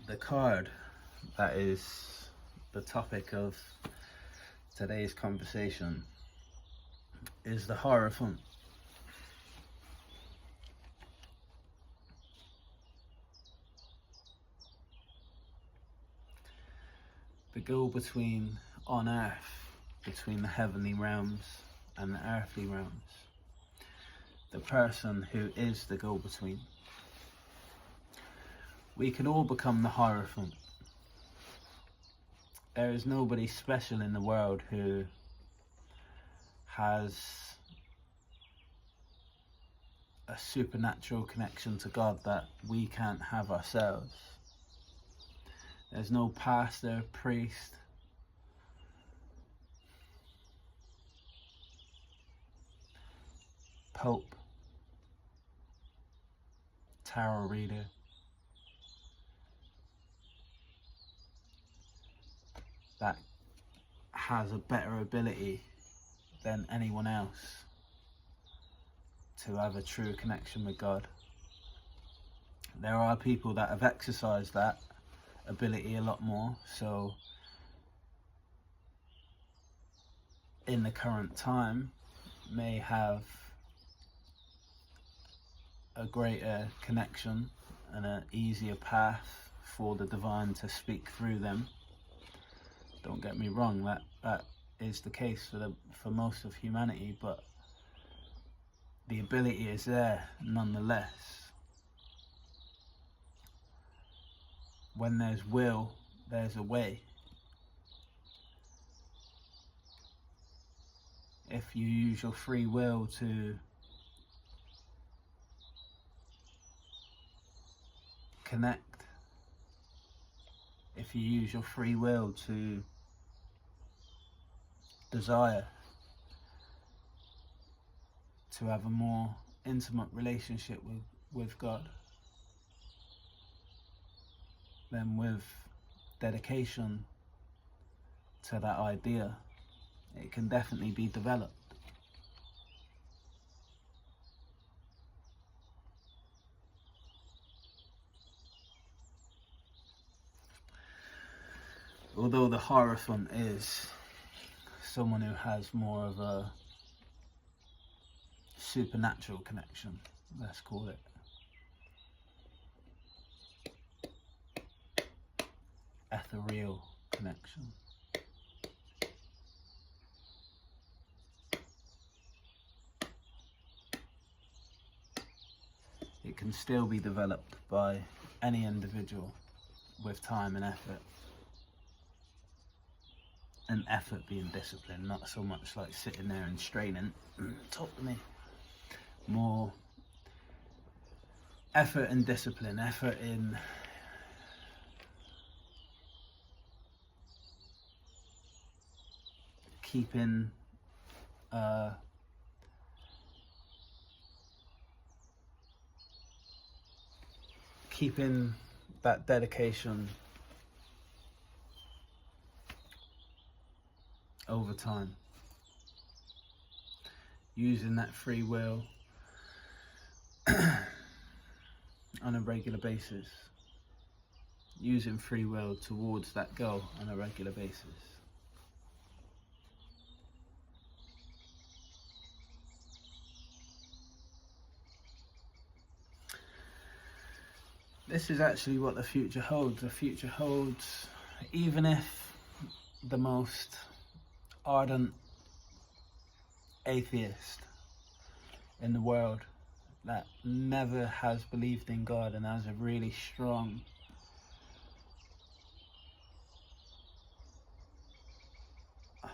The card that is the topic of today's conversation is the heirophant. The go-between on earth, between the heavenly realms and the earthly realms. The person who is the go-between. We can all become the heirophant. There is nobody special in the world who has a supernatural connection to God that we can't have ourselves. There's no pastor, priest, pope, tarot reader, that has a better ability than anyone else to have a true connection with God. There are people that have exercised that ability a lot more, so in the current time may have a greater connection and an easier path for the divine to speak through them. Don't get me wrong, that is the case for most of humanity, but the ability is there nonetheless. When there's will, there's a way. If you use your free will to connect, if you use your free will to desire to have a more intimate relationship with God, then with dedication to that idea, it can definitely be developed. Although the heirophant is someone who has more of a supernatural connection, let's call it. Ethereal connection. It can still be developed by any individual with time and effort. And effort being discipline, not so much like sitting there and straining. Talk to me. More effort and discipline, effort in keeping that dedication over time, using that free will on a regular basis, using free will towards that goal on a regular basis. This is actually what the future holds. The future holds, even if the most ardent atheist in the world that never has believed in God and has a really strong I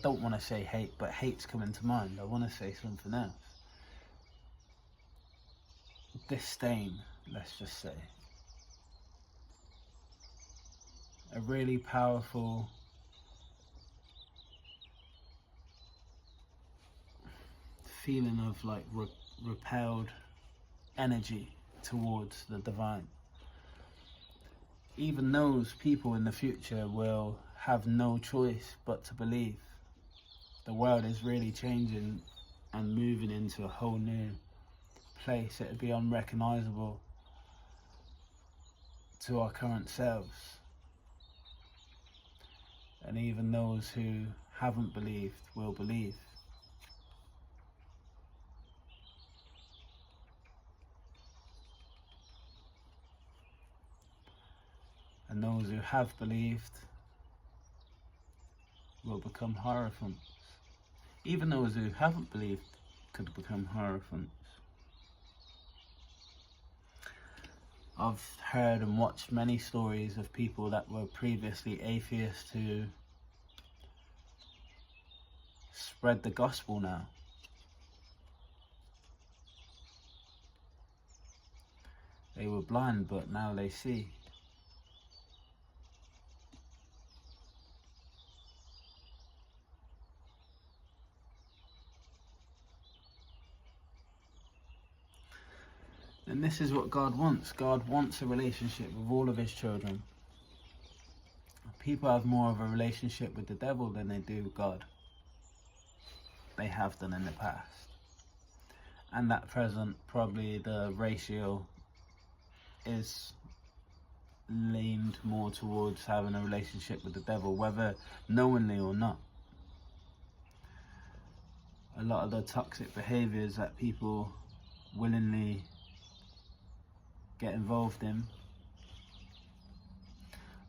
don't want to say hate, but hate's coming to mind. I want to say something else. Disdain, let's just say. A really powerful feeling of like repelled energy towards the divine. Even those people in the future will have no choice but to believe. The world is really changing and moving into a whole new place. It would be unrecognizable to our current selves. And even those who haven't believed will believe. And those who have believed will become hierophants. Even those who haven't believed could become hierophants. I've heard and watched many stories of people that were previously atheists who spread the gospel now. They were blind, but now they see. And this is what God wants. God wants a relationship with all of his children. People have more of a relationship with the devil than they do with God. They have done in the past. And at present, probably the ratio is leaned more towards having a relationship with the devil, whether knowingly or not. A lot of the toxic behaviors that people willingly get involved in,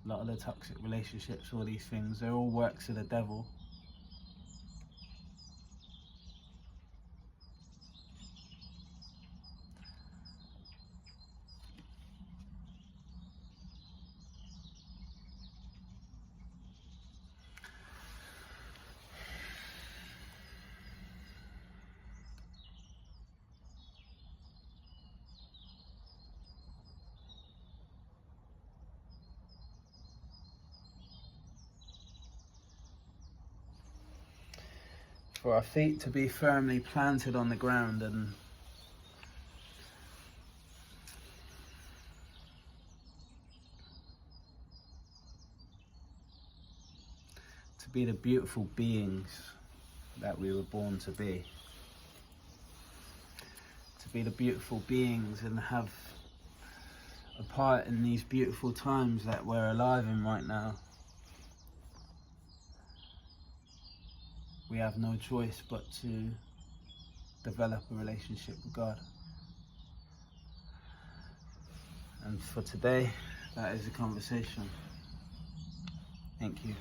a lot of the toxic relationships, all these things, they're all works of the devil. For our feet to be firmly planted on the ground and to be the beautiful beings that we were born to be. To be the beautiful beings and have a part in these beautiful times that we're alive in right now. We have no choice but to develop a relationship with God. And for today, that is the conversation. Thank you.